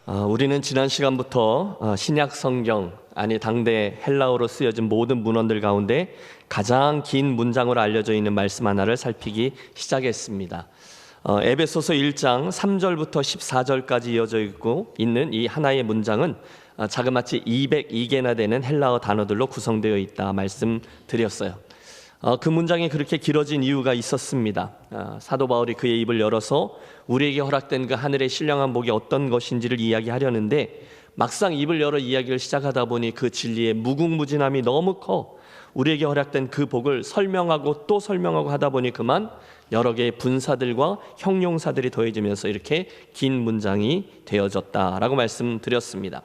우리는 지난 시간부터 신약 성경, 당대 헬라어로 쓰여진 모든 문헌들 가운데 가장 긴 문장으로 알려져 있는 말씀 하나를 살피기 시작했습니다. 에베소서 1장 3절부터 14절까지 이어져 있는 이 하나의 문장은 자그마치 202개나 되는 헬라어 단어들로 구성되어 있다 말씀드렸어요. 그 문장이 그렇게 길어진 이유가 있었습니다. 사도 바울이 그의 입을 열어서 우리에게 허락된 그 하늘의 신령한 복이 어떤 것인지를 이야기하려는데 막상 입을 열어 이야기를 시작하다 보니 그 진리의 무궁무진함이 너무 커 우리에게 허락된 그 복을 설명하고 또 설명하고 하다 보니 그만 여러 개의 분사들과 형용사들이 더해지면서 이렇게 긴 문장이 되어졌다라고 말씀드렸습니다.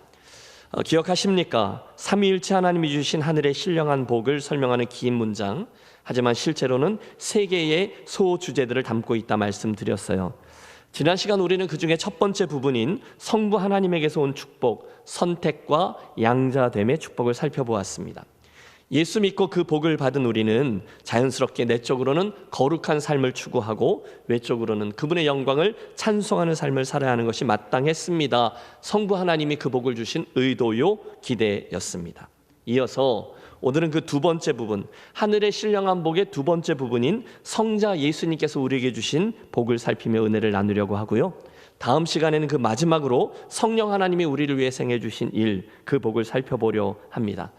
기억하십니까? 삼위일체 하나님이 주신 하늘의 신령한 복을 설명하는 긴 문장, 하지만 실제로는 세 개의 소주제들을 담고 있다 말씀드렸어요. 지난 시간 우리는 그 중에 첫 번째 부분인 성부 하나님에게서 온 축복, 선택과 양자됨의 축복을 살펴보았습니다. 예수 믿고 그 복을 받은 우리는 자연스럽게 내적으로는 거룩한 삶을 추구하고 외적으로는 그분의 영광을 찬송하는 삶을 살아야 하는 것이 마땅했습니다. 성부 하나님이 그 복을 주신 의도요 기대였습니다. 이어서 오늘은 그 두 번째 부분, 하늘의 신령한 복의 두 번째 부분인 성자 예수님께서 우리에게 주신 복을 살피며 은혜를 나누려고 하고요. 다음 시간에는 그 마지막으로 성령 하나님이 우리를 위해 행해 주신 일, 그 복을 살펴보려 합니다.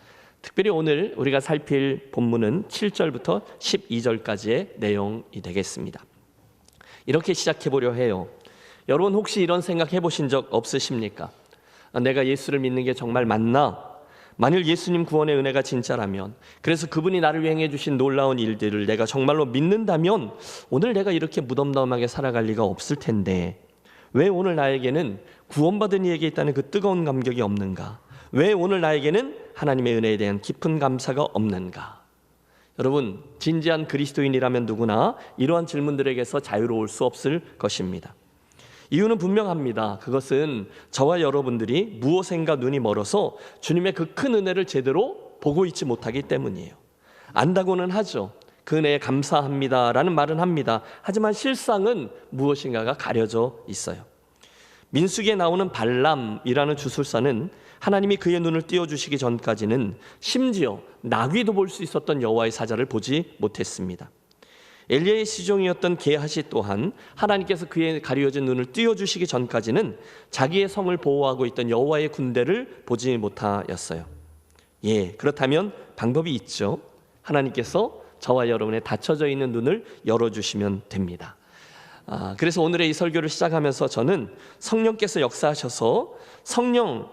특별히 오늘 우리가 살필 본문은 7절부터 12절까지의 내용이 되겠습니다. 이렇게 시작해 보려 해요. 여러분 혹시 이런 생각 해보신 적 없으십니까? 내가 예수를 믿는 게 정말 맞나? 만일 예수님 구원의 은혜가 진짜라면, 그래서 그분이 나를 위해 행해 주신 놀라운 일들을 내가 정말로 믿는다면 오늘 내가 이렇게 무덤덤하게 살아갈 리가 없을 텐데 왜 오늘 나에게는 구원받은 이에게 있다는 그 뜨거운 감격이 없는가? 왜 오늘 나에게는 하나님의 은혜에 대한 깊은 감사가 없는가? 여러분, 진지한 그리스도인이라면 누구나 이러한 질문들에게서 자유로울 수 없을 것입니다. 이유는 분명합니다. 그것은 저와 여러분들이 무엇인가 눈이 멀어서 주님의 그 큰 은혜를 제대로 보고 있지 못하기 때문이에요. 안다고는 하죠. 그 은혜에 감사합니다라는 말은 합니다. 하지만 실상은 무엇인가가 가려져 있어요. 민수기에 나오는 발람이라는 주술사는 하나님이 그의 눈을 띄워주시기 전까지는 심지어 나귀도 볼 수 있었던 여호와의 사자를 보지 못했습니다. 엘리야의 시종이었던 게하시 또한 하나님께서 그의 가려진 눈을 띄워주시기 전까지는 자기의 성을 보호하고 있던 여호와의 군대를 보지 못하였어요. 그렇다면 방법이 있죠. 하나님께서 저와 여러분의 닫혀져 있는 눈을 열어주시면 됩니다. 그래서 오늘의 이 설교를 시작하면서 저는 성령께서 역사하셔서 성령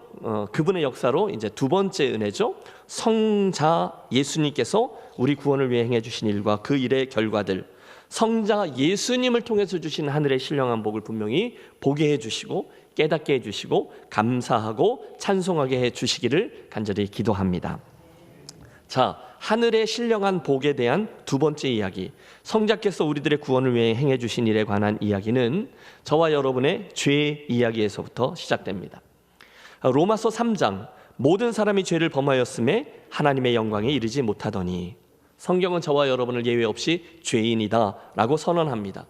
그분의 역사로 이제 두 번째 은혜죠. 성자 예수님께서 우리 구원을 위해 행해 주신 일과 그 일의 결과들, 성자 예수님을 통해서 주신 하늘의 신령한 복을 분명히 보게 해 주시고 깨닫게 해 주시고 감사하고 찬송하게 해 주시기를 간절히 기도합니다. 자, 하늘의 신령한 복에 대한 두 번째 이야기, 성자께서 우리들의 구원을 위해 행해 주신 일에 관한 이야기는 저와 여러분의 죄 이야기에서부터 시작됩니다. 로마서 3장, 모든 사람이 죄를 범하였음에 하나님의 영광에 이르지 못하더니, 성경은 저와 여러분을 예외 없이 죄인이다 라고 선언합니다.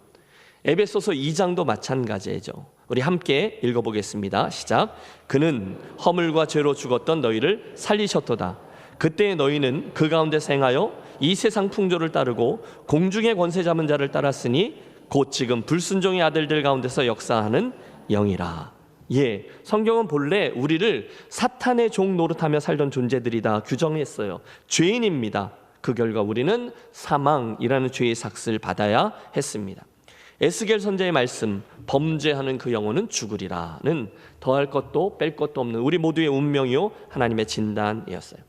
에베소서 2장도 마찬가지죠. 우리 함께 읽어보겠습니다. 시작. 그는 허물과 죄로 죽었던 너희를 살리셨도다. 그때 너희는 그 가운데서 행하여 이 세상 풍조를 따르고 공중의 권세 잡은 자를 따랐으니 곧 지금 불순종의 아들들 가운데서 역사하는 영이라. 성경은 본래 우리를 사탄의 종 노릇하며 살던 존재들이다 규정했어요. 죄인입니다. 그 결과 우리는 사망이라는 죄의 삭슬을 받아야 했습니다. 에스겔 선지자의 말씀, 범죄하는 그 영혼은 죽으리라는 더할 것도 뺄 것도 없는 우리 모두의 운명이요 하나님의 진단이었어요.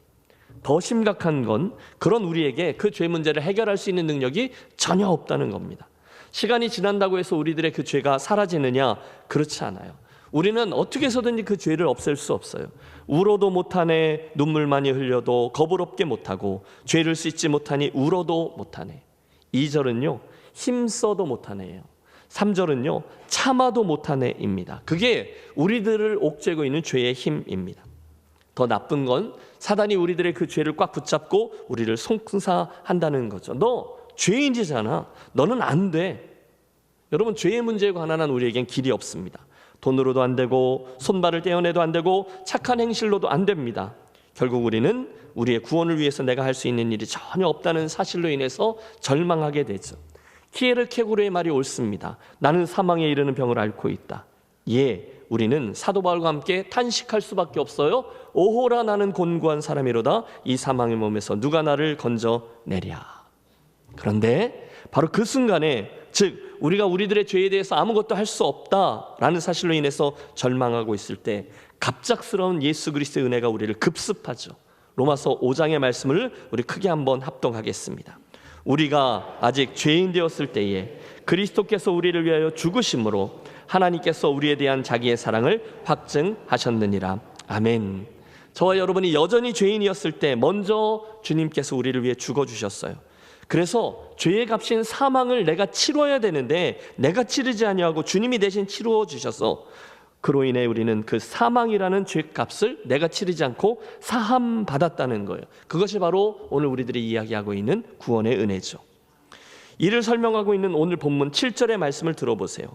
더 심각한 건 그런 우리에게 그 죄 문제를 해결할 수 있는 능력이 전혀 없다는 겁니다. 시간이 지난다고 해서 우리들의 그 죄가 사라지느냐? 그렇지 않아요. 우리는 어떻게 해서든지 그 죄를 없앨 수 없어요. 울어도 못하네, 눈물 많이 흘려도 거부롭게 못하고, 죄를 씻지 못하니 울어도 못하네. 2절은요 힘써도 못하네요. 3절은요 참아도 못하네입니다. 그게 우리들을 옥죄고 있는 죄의 힘입니다. 더 나쁜 건 사단이 우리들의 그 죄를 꽉 붙잡고 우리를 송사한다는 거죠. 너 죄인이잖아. 너는 안 돼. 여러분, 죄의 문제에 관한 한 우리에겐 길이 없습니다. 돈으로도 안 되고 손발을 떼어내도 안 되고 착한 행실로도 안 됩니다. 결국 우리는 우리의 구원을 위해서 내가 할 수 있는 일이 전혀 없다는 사실로 인해서 절망하게 되죠. 키에르케고르의 말이 옳습니다. 나는 사망에 이르는 병을 앓고 있다. 예, 우리는 사도 바울과 함께 탄식할 수밖에 없어요. 오호라 나는 곤고한 사람이로다. 이 사망의 몸에서 누가 나를 건져내랴. 그런데 바로 그 순간에, 즉 우리가 우리들의 죄에 대해서 아무것도 할 수 없다라는 사실로 인해서 절망하고 있을 때 갑작스러운 예수 그리스도의 은혜가 우리를 급습하죠. 로마서 5장의 말씀을 우리 크게 한번 합독하겠습니다. 우리가 아직 죄인 되었을 때에 그리스도께서 우리를 위하여 죽으심으로 하나님께서 우리에 대한 자기의 사랑을 확증하셨느니라. 아멘. 저와 여러분이 여전히 죄인이었을 때 먼저 주님께서 우리를 위해 죽어주셨어요. 그래서 죄의 값인 사망을 내가 치러야 되는데 내가 치르지 아니하고 주님이 대신 치루어 주셔서 그로 인해 우리는 그 사망이라는 죄값을 내가 치르지 않고 사함 받았다는 거예요. 그것이 바로 오늘 우리들이 이야기하고 있는 구원의 은혜죠. 이를 설명하고 있는 오늘 본문 7절의 말씀을 들어보세요.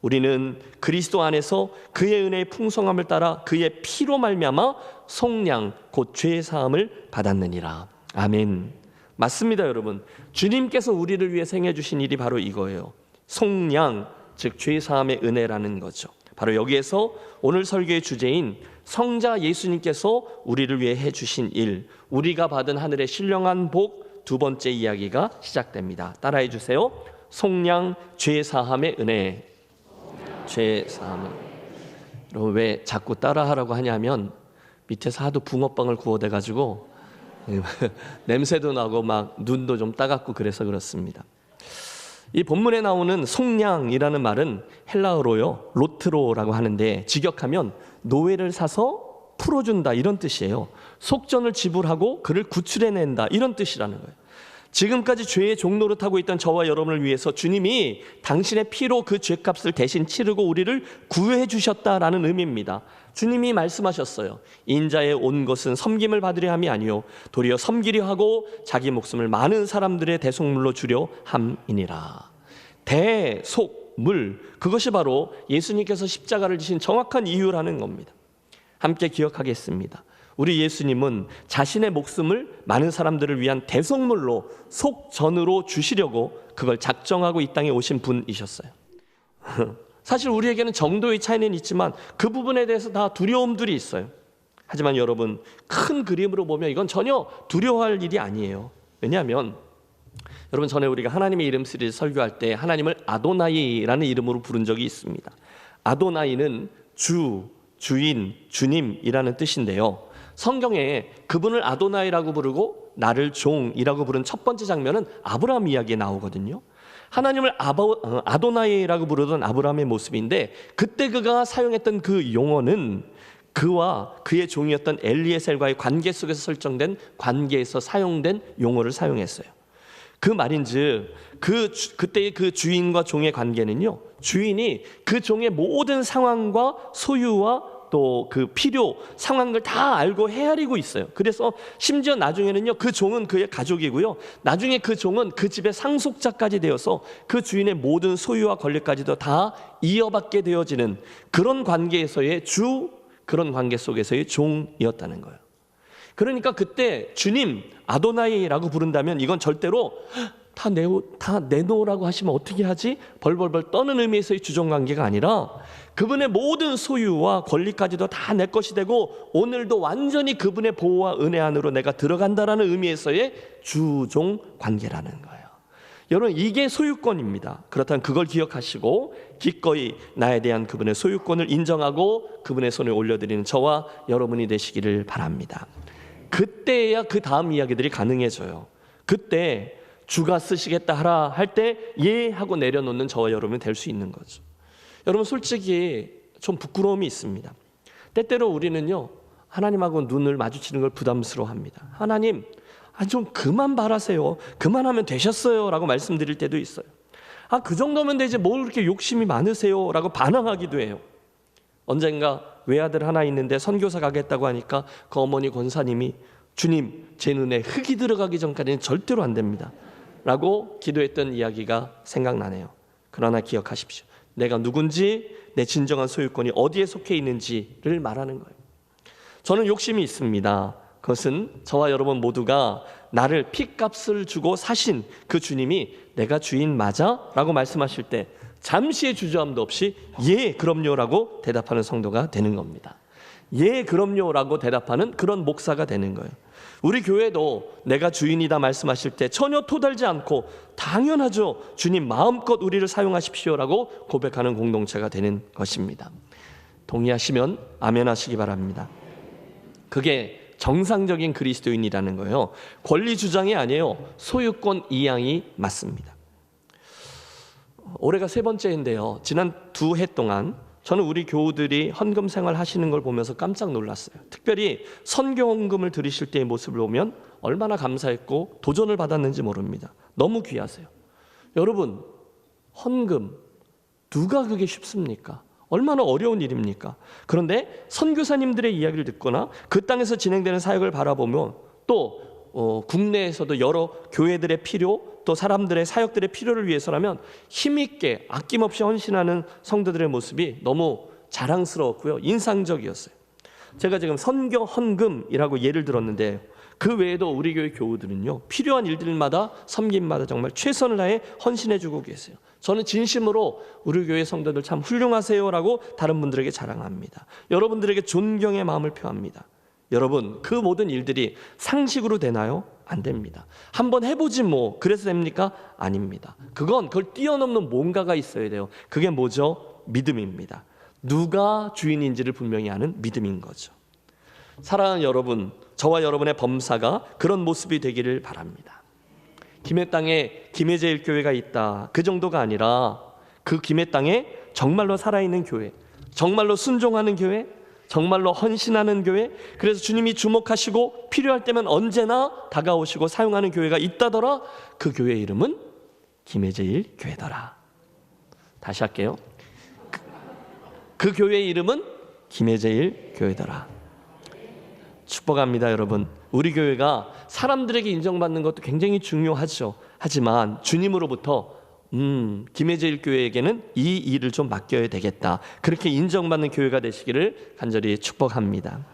우리는 그리스도 안에서 그의 은혜의 풍성함을 따라 그의 피로 말미암아 속량 곧 죄의 사함을 받았느니라. 아멘. 맞습니다, 여러분. 주님께서 우리를 위해 행해 주신 일이 바로 이거예요. 속량, 즉 죄 사함의 은혜라는 거죠. 바로 여기에서 오늘 설교의 주제인 성자 예수님께서 우리를 위해 해주신 일, 우리가 받은 하늘의 신령한 복 두 번째 이야기가 시작됩니다. 따라해 주세요. 속량 죄 사함의 은혜. 죄 사함은, 여러분 왜 자꾸 따라하라고 하냐면 밑에서 하도 붕어빵을 구워대가지고 냄새도 나고 막 눈도 좀 따갑고 그래서 그렇습니다. 이 본문에 나오는 속량이라는 말은 헬라어로요 로트로라고 하는데 직역하면 노예를 사서 풀어준다 이런 뜻이에요. 속전을 지불하고 그를 구출해낸다 이런 뜻이라는 거예요. 지금까지 죄의 종노릇하고 있던 저와 여러분을 위해서 주님이 당신의 피로 그 죄값을 대신 치르고 우리를 구해 주셨다라는 의미입니다. 주님이 말씀하셨어요. 인자에 온 것은 섬김을 받으려 함이 아니요 도리어 섬기려 하고 자기 목숨을 많은 사람들의 대속물로 주려 함이니라. 대속물, 그것이 바로 예수님께서 십자가를 지신 정확한 이유라는 겁니다. 함께 기억하겠습니다. 우리 예수님은 자신의 목숨을 많은 사람들을 위한 대속물로 속전으로 주시려고 그걸 작정하고 이 땅에 오신 분이셨어요. 사실 우리에게는 정도의 차이는 있지만 그 부분에 대해서 다 두려움들이 있어요. 하지만 여러분, 큰 그림으로 보면 이건 전혀 두려워할 일이 아니에요. 왜냐하면 여러분, 전에 우리가 하나님의 이름 시리즈 설교할 때 하나님을 아도나이라는 이름으로 부른 적이 있습니다. 아도나이는 주, 주인, 주님이라는 뜻인데요. 성경에 그분을 아도나이라고 부르고 나를 종이라고 부른 첫 번째 장면은 아브라함 이야기에 나오거든요. 하나님을 아도나이라고 부르던 아브라함의 모습인데 그때 그가 사용했던 그 용어는 그와 그의 종이었던 엘리에셀과의 관계 속에서 설정된 관계에서 사용된 용어를 사용했어요. 그 말인즉 그때의 그 주인과 종의 관계는요, 주인이 그 종의 모든 상황과 소유와 또 그 필요, 상황을 다 알고 헤아리고 있어요. 그래서 심지어 나중에는요, 그 종은 그의 가족이고요, 나중에 그 종은 그 집의 상속자까지 되어서 그 주인의 모든 소유와 권리까지도 다 이어받게 되어지는 그런 관계에서의 주, 그런 관계 속에서의 종이었다는 거예요. 그러니까 그때 주님, 아도나이라고 부른다면 이건 절대로 다 내놓으라고 하시면 어떻게 하지? 벌벌벌 떠는 의미에서의 주종관계가 아니라 그분의 모든 소유와 권리까지도 다 내 것이 되고 오늘도 완전히 그분의 보호와 은혜 안으로 내가 들어간다라는 의미에서의 주종관계라는 거예요. 여러분, 이게 소유권입니다. 그렇다면 그걸 기억하시고 기꺼이 나에 대한 그분의 소유권을 인정하고 그분의 손에 올려드리는 저와 여러분이 되시기를 바랍니다. 그때야 그 다음 이야기들이 가능해져요. 그때 주가 쓰시겠다 하라 할 때 예 하고 내려놓는 저와 여러분이 될 수 있는 거죠. 여러분, 솔직히 좀 부끄러움이 있습니다. 때때로 우리는요, 하나님하고 눈을 마주치는 걸 부담스러워합니다. 하나님, 좀 그만 바라세요. 그만하면 되셨어요 라고 말씀드릴 때도 있어요. 그 정도면 되지 뭘 그렇게 욕심이 많으세요 라고 반항하기도 해요. 언젠가 외아들 하나 있는데 선교사 가겠다고 하니까 그 어머니 권사님이 주님, 제 눈에 흙이 들어가기 전까지는 절대로 안 됩니다 라고 기도했던 이야기가 생각나네요. 그러나 기억하십시오. 내가 누군지, 내 진정한 소유권이 어디에 속해 있는지를 말하는 거예요. 저는 욕심이 있습니다. 그것은 저와 여러분 모두가 나를 핏값을 주고 사신 그 주님이 내가 주인 맞아? 라고 말씀하실 때 잠시의 주저함도 없이 예 그럼요 라고 대답하는 성도가 되는 겁니다. 예 그럼요 라고 대답하는 그런 목사가 되는 거예요. 우리 교회도 내가 주인이다 말씀하실 때 전혀 토달지 않고 당연하죠, 주님 마음껏 우리를 사용하십시오 라고 고백하는 공동체가 되는 것입니다. 동의하시면 아멘 하시기 바랍니다. 그게 정상적인 그리스도인이라는 거예요. 권리 주장이 아니에요. 소유권 이양이 맞습니다. 올해가 3번째인데요. 지난 2해 동안 저는 우리 교우들이 헌금 생활 하시는 걸 보면서 깜짝 놀랐어요. 특별히 선교 헌금을 드리실 때의 모습을 보면 얼마나 감사했고 도전을 받았는지 모릅니다. 너무 귀하세요. 여러분, 헌금 누가 그게 쉽습니까? 얼마나 어려운 일입니까? 그런데 선교사님들의 이야기를 듣거나 그 땅에서 진행되는 사역을 바라보면 또 국내에서도 여러 교회들의 필요, 또 사람들의 사역들의 필요를 위해서라면 힘있게 아낌없이 헌신하는 성도들의 모습이 너무 자랑스러웠고요, 인상적이었어요. 제가 지금 선교 헌금이라고 예를 들었는데 그 외에도 우리 교회 교우들은요, 필요한 일들마다 섬김마다 정말 최선을 다해 헌신해주고 계세요. 저는 진심으로 우리 교회 성도들 참 훌륭하세요라고 다른 분들에게 자랑합니다. 여러분들에게 존경의 마음을 표합니다. 여러분, 그 모든 일들이 상식으로 되나요? 안 됩니다. 한번 해보지 뭐 그래서 됩니까? 아닙니다. 그걸 뛰어넘는 뭔가가 있어야 돼요. 그게 뭐죠? 믿음입니다. 누가 주인인지를 분명히 아는 믿음인 거죠. 사랑하는 여러분, 저와 여러분의 범사가 그런 모습이 되기를 바랍니다. 김해 땅에 김해제일교회가 있다, 그 정도가 아니라 그 김해 땅에 정말로 살아있는 교회, 정말로 순종하는 교회, 정말로 헌신하는 교회, 그래서 주님이 주목하시고 필요할 때면 언제나 다가오시고 사용하는 교회가 있다더라. 그 교회 이름은 김해제일교회더라. 다시 할게요. 그 교회의 이름은 김해제일교회더라. 축복합니다. 여러분, 우리 교회가 사람들에게 인정받는 것도 굉장히 중요하죠. 하지만 주님으로부터 김해제일교회에게는 이 일을 좀 맡겨야 되겠다, 그렇게 인정받는 교회가 되시기를 간절히 축복합니다.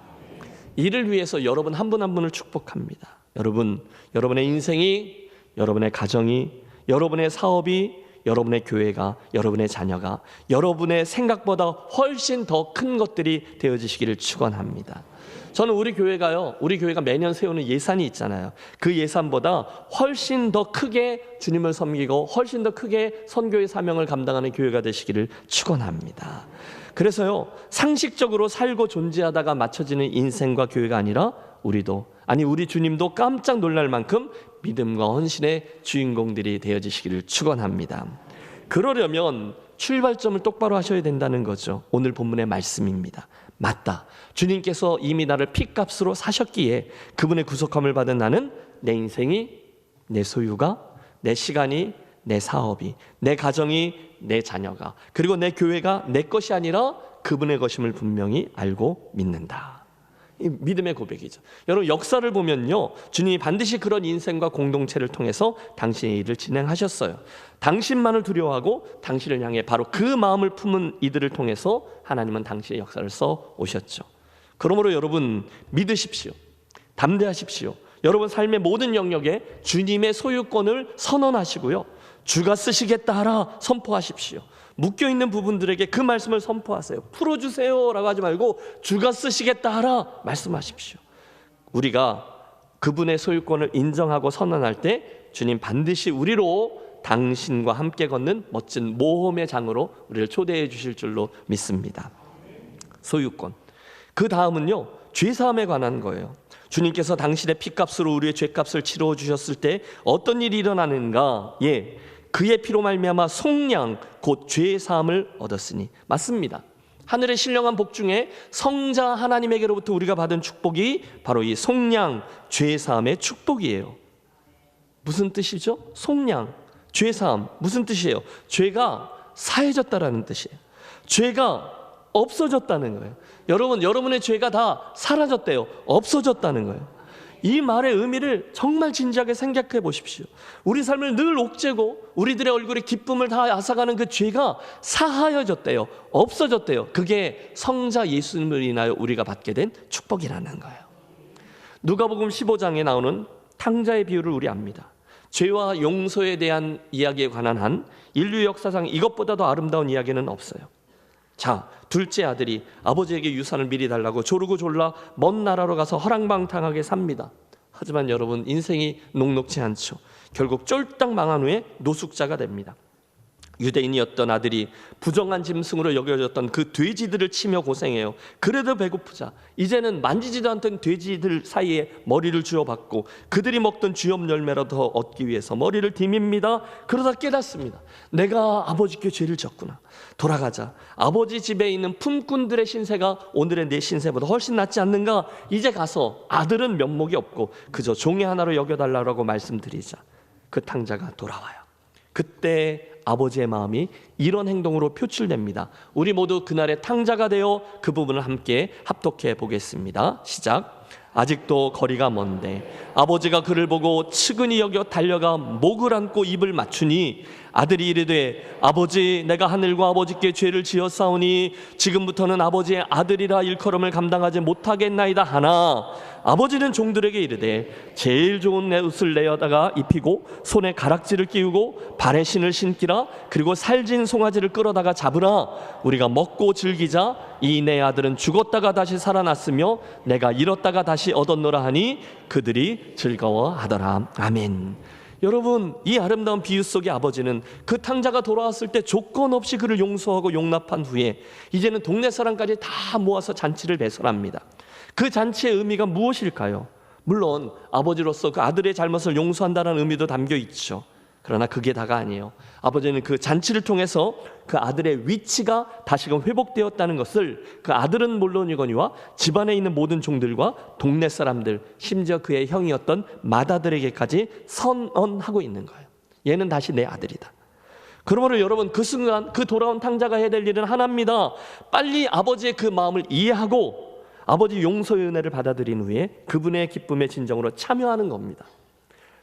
이를 위해서 여러분 한 분 한 분을 축복합니다. 여러분의 인생이, 여러분의 가정이, 여러분의 사업이, 여러분의 교회가, 여러분의 자녀가 여러분의 생각보다 훨씬 더 큰 것들이 되어지시기를 축원합니다. 저는 우리 교회가 매년 세우는 예산이 있잖아요. 그 예산보다 훨씬 더 크게 주님을 섬기고 훨씬 더 크게 선교의 사명을 감당하는 교회가 되시기를 축원합니다. 그래서요, 상식적으로 살고 존재하다가 맞춰지는 인생과 교회가 아니라 우리 주님도 깜짝 놀랄 만큼 믿음과 헌신의 주인공들이 되어지시기를 축원합니다. 그러려면 출발점을 똑바로 하셔야 된다는 거죠. 오늘 본문의 말씀입니다. 맞다, 주님께서 이미 나를 핏값으로 사셨기에 그분의 구속함을 받은 나는 내 인생이, 내 소유가, 내 시간이, 내 사업이, 내 가정이, 내 자녀가, 그리고 내 교회가 내 것이 아니라 그분의 것임을 분명히 알고 믿는다. 이 믿음의 고백이죠. 여러분, 역사를 보면요, 주님이 반드시 그런 인생과 공동체를 통해서 당신의 일을 진행하셨어요. 당신만을 두려워하고 당신을 향해 바로 그 마음을 품은 이들을 통해서 하나님은 당신의 역사를 써 오셨죠. 그러므로 여러분, 믿으십시오. 담대하십시오. 여러분 삶의 모든 영역에 주님의 소유권을 선언하시고요, 주가 쓰시겠다 하라 선포하십시오. 묶여있는 부분들에게 그 말씀을 선포하세요. 풀어주세요 라고 하지 말고 주가 쓰시겠다 하라 말씀하십시오. 우리가 그분의 소유권을 인정하고 선언할 때 주님 반드시 우리로 당신과 함께 걷는 멋진 모험의 장으로 우리를 초대해 주실 줄로 믿습니다. 소유권. 그 다음은요, 죄사함에 관한 거예요. 주님께서 당신의 핏값으로 우리의 죄값을 치러 주셨을 때 어떤 일이 일어나는가? 그의 피로 말미암아 속량 곧 죄 사함을 얻었으니. 맞습니다. 하늘의 신령한 복 중에 성자 하나님에게로부터 우리가 받은 축복이 바로 이 속량 죄 사함의 축복이에요. 무슨 뜻이죠? 속량 죄 사함 무슨 뜻이에요? 죄가 사해졌다라는 뜻이에요. 죄가 없어졌다는 거예요. 여러분의 죄가 다 사라졌대요. 없어졌다는 거예요. 이 말의 의미를 정말 진지하게 생각해 보십시오. 우리 삶을 늘 옥죄고 우리들의 얼굴에 기쁨을 다 앗아가는 그 죄가 사하여졌대요. 없어졌대요. 그게 성자 예수님을 인하여 우리가 받게 된 축복이라는 거예요. 누가복음 15장에 나오는 탕자의 비유를 우리 압니다. 죄와 용서에 대한 이야기에 관한 한 인류 역사상 이것보다 더 아름다운 이야기는 없어요. 자, 둘째 아들이 아버지에게 유산을 미리 달라고 조르고 졸라 먼 나라로 가서 허랑방탕하게 삽니다. 하지만 여러분, 인생이 녹록지 않죠. 결국 쫄딱 망한 후에 노숙자가 됩니다. 유대인이었던 아들이 부정한 짐승으로 여겨졌던 그 돼지들을 치며 고생해요. 그래도 배고프자 이제는 만지지도 않던 돼지들 사이에 머리를 쥐어박고 그들이 먹던 쥐염 열매라도 더 얻기 위해서 머리를 디밉니다. 그러다 깨닫습니다. 내가 아버지께 죄를 졌구나. 돌아가자. 아버지 집에 있는 품꾼들의 신세가 오늘의 내 신세보다 훨씬 낫지 않는가. 이제 가서 아들은 면목이 없고 그저 종이 하나로 여겨달라고 말씀드리자. 그 탕자가 돌아와요. 그때 아버지의 마음이 이런 행동으로 표출됩니다. 우리 모두 그날의 탕자가 되어 그 부분을 함께 합독해 보겠습니다. 시작. 아직도 거리가 먼데 아버지가 그를 보고 측은히 여겨 달려가 목을 안고 입을 맞추니 아들이 이르되 아버지, 내가 하늘과 아버지께 죄를 지었사오니 지금부터는 아버지의 아들이라 일컬음을 감당하지 못하겠나이다 하나 아버지는 종들에게 이르되 제일 좋은 내 옷을 내어다가 입히고 손에 가락지를 끼우고 발에 신을 신기라. 그리고 살진 송아지를 끌어다가 잡으라. 우리가 먹고 즐기자. 이 내 아들은 죽었다가 다시 살아났으며 내가 잃었다가 다시 얻었노라 하니 그들이 즐거워하더라. 아멘. 여러분, 이 아름다운 비유 속의 아버지는 그 탕자가 돌아왔을 때 조건 없이 그를 용서하고 용납한 후에 이제는 동네 사람까지 다 모아서 잔치를 배설합니다. 그 잔치의 의미가 무엇일까요? 물론 아버지로서 그 아들의 잘못을 용서한다는 의미도 담겨 있죠. 그러나 그게 다가 아니에요. 아버지는 그 잔치를 통해서 그 아들의 위치가 다시금 회복되었다는 것을 그 아들은 물론이거니와 집안에 있는 모든 종들과 동네 사람들, 심지어 그의 형이었던 맏아들에게까지 선언하고 있는 거예요. 얘는 다시 내 아들이다. 그러므로 여러분, 그 순간 그 돌아온 탕자가 해야 될 일은 하나입니다. 빨리 아버지의 그 마음을 이해하고 아버지 용서의 은혜를 받아들인 후에 그분의 기쁨의 진정으로 참여하는 겁니다.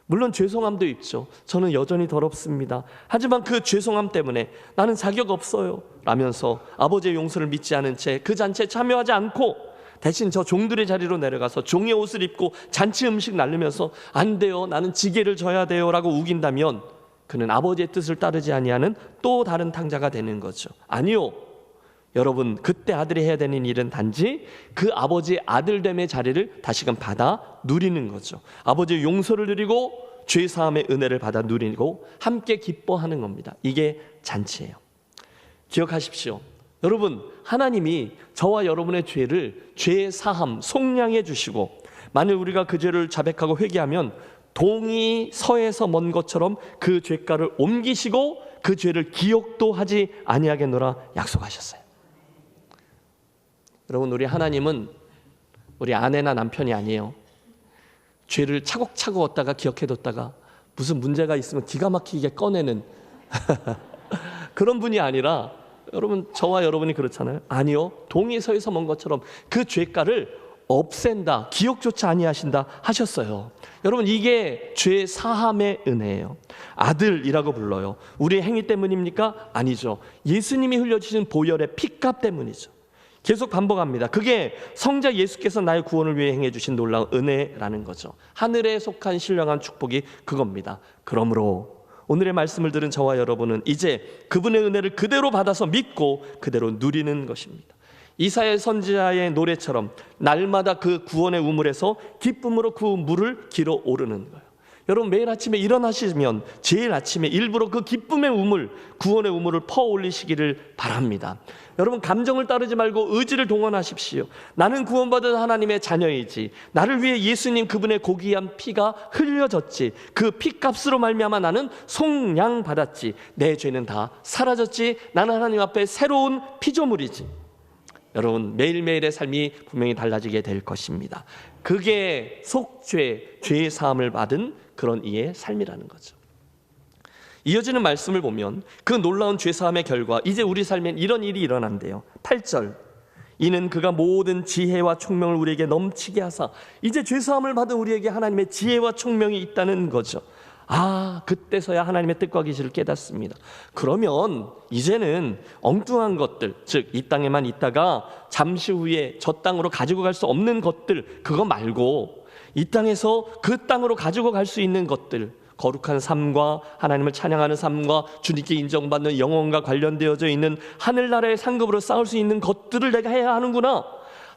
물론 죄송함도 있죠. 저는 여전히 더럽습니다. 하지만 그 죄송함 때문에 나는 자격 없어요 라면서 아버지의 용서를 믿지 않은 채 그 잔치에 참여하지 않고 대신 저 종들의 자리로 내려가서 종의 옷을 입고 잔치 음식 날리면서 안 돼요, 나는 지게를 져야 돼요 라고 우긴다면 그는 아버지의 뜻을 따르지 아니하는 또 다른 탕자가 되는 거죠. 아니요, 여러분, 그때 아들이 해야 되는 일은 단지 그 아버지의 아들됨의 자리를 다시금 받아 누리는 거죠. 아버지의 용서를 누리고 죄사함의 은혜를 받아 누리고 함께 기뻐하는 겁니다. 이게 잔치예요. 기억하십시오. 여러분, 하나님이 저와 여러분의 죄를 죄사함, 속량해 주시고 만일 우리가 그 죄를 자백하고 회개하면 동이 서에서 먼 것처럼 그 죄가를 옮기시고 그 죄를 기억도 하지 아니하겠노라 약속하셨어요. 여러분, 우리 하나님은 우리 아내나 남편이 아니에요. 죄를 차곡차곡 얻다가 기억해뒀다가 무슨 문제가 있으면 기가 막히게 꺼내는 그런 분이 아니라, 여러분, 저와 여러분이 그렇잖아요. 아니요, 동이 서에서 먼 것처럼 그 죄가를 없앤다, 기억조차 아니하신다 하셨어요. 여러분, 이게 죄 사함의 은혜예요. 아들이라고 불러요. 우리의 행위 때문입니까? 아니죠. 예수님이 흘려주신 보혈의 피값 때문이죠. 계속 반복합니다. 그게 성자 예수께서 나의 구원을 위해 행해 주신 놀라운 은혜라는 거죠. 하늘에 속한 신령한 축복이 그겁니다. 그러므로 오늘의 말씀을 들은 저와 여러분은 이제 그분의 은혜를 그대로 받아서 믿고 그대로 누리는 것입니다. 이사야 선지자의 노래처럼 날마다 그 구원의 우물에서 기쁨으로 그 물을 길어 오르는 거예요. 여러분, 매일 아침에 일어나시면 제일 아침에 일부러 그 기쁨의 우물, 구원의 우물을 퍼 올리시기를 바랍니다. 여러분, 감정을 따르지 말고 의지를 동원하십시오. 나는 구원받은 하나님의 자녀이지, 나를 위해 예수님 그분의 고귀한 피가 흘려졌지, 그 피값으로 말미암아 나는 속량받았지, 내 죄는 다 사라졌지, 나는 하나님 앞에 새로운 피조물이지. 여러분, 매일매일의 삶이 분명히 달라지게 될 것입니다. 그게 속죄, 죄의 사함을 받은 그런 이의 삶이라는 거죠. 이어지는 말씀을 보면 그 놀라운 죄사함의 결과 이제 우리 삶엔 이런 일이 일어난대요. 8절, 이는 그가 모든 지혜와 총명을 우리에게 넘치게 하사, 이제 죄사함을 받은 우리에게 하나님의 지혜와 총명이 있다는 거죠. 그때서야 하나님의 뜻과 계시를 깨닫습니다. 그러면 이제는 엉뚱한 것들, 즉 이 땅에만 있다가 잠시 후에 저 땅으로 가지고 갈 수 없는 것들, 그거 말고 이 땅에서 그 땅으로 가지고 갈 수 있는 것들, 거룩한 삶과 하나님을 찬양하는 삶과 주님께 인정받는 영혼과 관련되어져 있는 하늘나라의 상급으로 쌓을 수 있는 것들을 내가 해야 하는구나.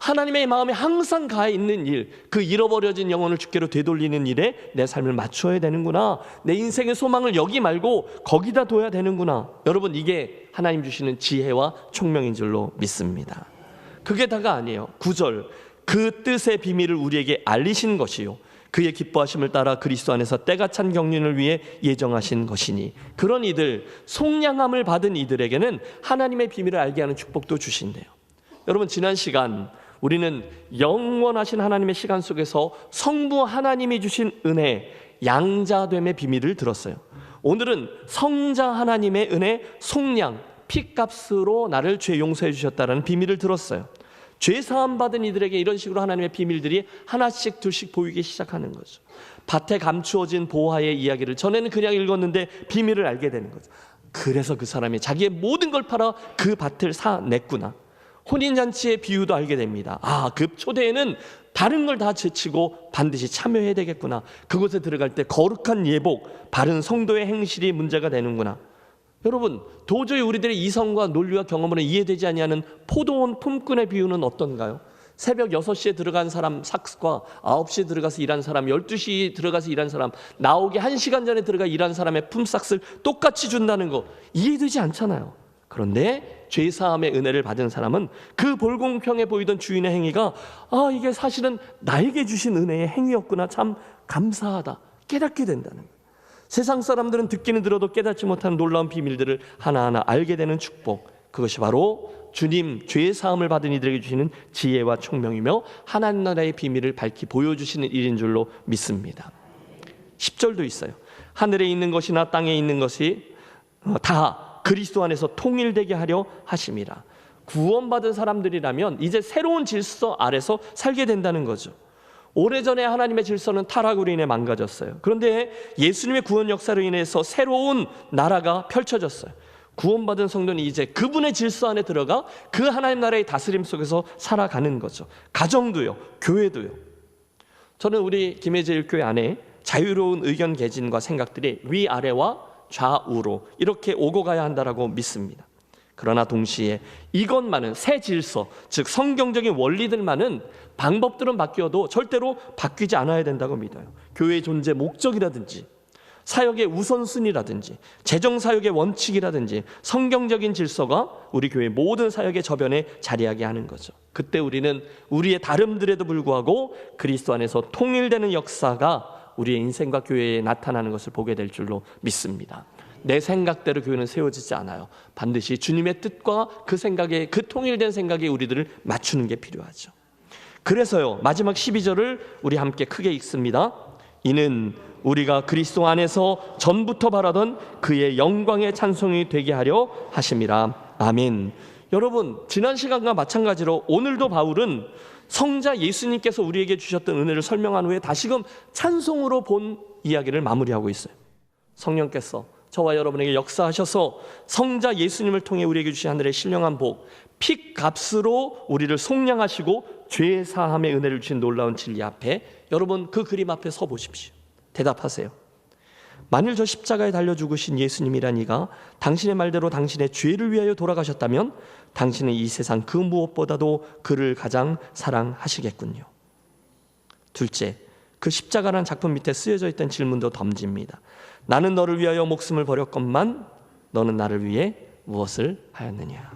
하나님의 마음에 항상 가 있는 일, 그 잃어버려진 영혼을 주께로 되돌리는 일에 내 삶을 맞춰야 되는구나. 내 인생의 소망을 여기 말고 거기다 둬야 되는구나. 여러분, 이게 하나님 주시는 지혜와 총명인 줄로 믿습니다. 그게 다가 아니에요. 9절, 그 뜻의 비밀을 우리에게 알리신 것이요 그의 기뻐하심을 따라 그리스도 안에서 때가 찬 경륜을 위해 예정하신 것이니, 그런 이들, 속량함을 받은 이들에게는 하나님의 비밀을 알게 하는 축복도 주신대요. 여러분, 지난 시간 우리는 영원하신 하나님의 시간 속에서 성부 하나님이 주신 은혜, 양자됨의 비밀을 들었어요. 오늘은 성자 하나님의 은혜, 속량, 핏값으로 나를 죄 용서해 주셨다는 비밀을 들었어요. 죄 사함 받은 이들에게 이런 식으로 하나님의 비밀들이 하나씩 둘씩 보이기 시작하는 거죠. 밭에 감추어진 보화의 이야기를 전에는 그냥 읽었는데 비밀을 알게 되는 거죠. 그래서 그 사람이 자기의 모든 걸 팔아 그 밭을 사냈구나. 혼인잔치의 비유도 알게 됩니다. 그 초대에는 다른 걸 다 제치고 반드시 참여해야 되겠구나. 그곳에 들어갈 때 거룩한 예복, 바른 성도의 행실이 문제가 되는구나. 여러분, 도저히 우리들의 이성과 논리와 경험으로 이해되지 아니하는 포도원 품꾼의 비유는 어떤가요? 새벽 6시에 들어간 사람 삭스과 9시에 들어가서 일한 사람, 12시에 들어가서 일한 사람, 나오기 1시간 전에 들어가 일한 사람의 품삯을 똑같이 준다는 거 이해되지 않잖아요. 그런데 죄사함의 은혜를 받은 사람은 그 불공평해 보이던 주인의 행위가 이게 사실은 나에게 주신 은혜의 행위였구나, 참 감사하다, 깨닫게 된다는 거예요. 세상 사람들은 듣기는 들어도 깨닫지 못하는 놀라운 비밀들을 하나하나 알게 되는 축복, 그것이 바로 주님 죄사함을 받은 이들에게 주시는 지혜와 총명이며 하나님 나라의 비밀을 밝히 보여주시는 일인 줄로 믿습니다. 10절도 있어요. 하늘에 있는 것이나 땅에 있는 것이 다 그리스도 안에서 통일되게 하려 하심이라. 구원받은 사람들이라면 이제 새로운 질서 아래서 살게 된다는 거죠. 오래전에 하나님의 질서는 타락으로 인해 망가졌어요. 그런데 예수님의 구원 역사로 인해서 새로운 나라가 펼쳐졌어요. 구원받은 성도는 이제 그분의 질서 안에 들어가 그 하나님 나라의 다스림 속에서 살아가는 거죠. 가정도요, 교회도요. 저는 우리 김혜재일교회 안에 자유로운 의견 개진과 생각들이 위아래와 좌우로 이렇게 오고 가야 한다라고 믿습니다. 그러나 동시에 이것만은 새 질서, 즉 성경적인 원리들만은 방법들은 바뀌어도 절대로 바뀌지 않아야 된다고 믿어요. 교회의 존재 목적이라든지 사역의 우선순위라든지 재정사역의 원칙이라든지 성경적인 질서가 우리 교회 모든 사역의 저변에 자리하게 하는 거죠. 그때 우리는 우리의 다름들에도 불구하고 그리스도 안에서 통일되는 역사가 우리의 인생과 교회에 나타나는 것을 보게 될 줄로 믿습니다. 내 생각대로 교회는 세워지지 않아요. 반드시 주님의 뜻과 그 생각에, 그 통일된 생각에 우리들을 맞추는 게 필요하죠. 그래서요, 마지막 12절을 우리 함께 크게 읽습니다. 이는 우리가 그리스도 안에서 전부터 바라던 그의 영광의 찬송이 되게 하려 하심이라. 아멘. 여러분, 지난 시간과 마찬가지로 오늘도 바울은 성자 예수님께서 우리에게 주셨던 은혜를 설명한 후에 다시금 찬송으로 본 이야기를 마무리하고 있어요. 성령께서 저와 여러분에게 역사하셔서 성자 예수님을 통해 우리에게 주신 하늘의 신령한 복, 핏값으로 우리를 속량하시고 죄 사함의 은혜를 주신 놀라운 진리 앞에, 여러분 그 그림 앞에 서 보십시오. 대답하세요. 만일 저 십자가에 달려 죽으신 예수님이란 이가 당신의 말대로 당신의 죄를 위하여 돌아가셨다면 당신은 이 세상 그 무엇보다도 그를 가장 사랑하시겠군요. 둘째, 그 십자가라는 작품 밑에 쓰여져 있던 질문도 던집니다. 나는 너를 위하여 목숨을 버렸건만 너는 나를 위해 무엇을 하였느냐?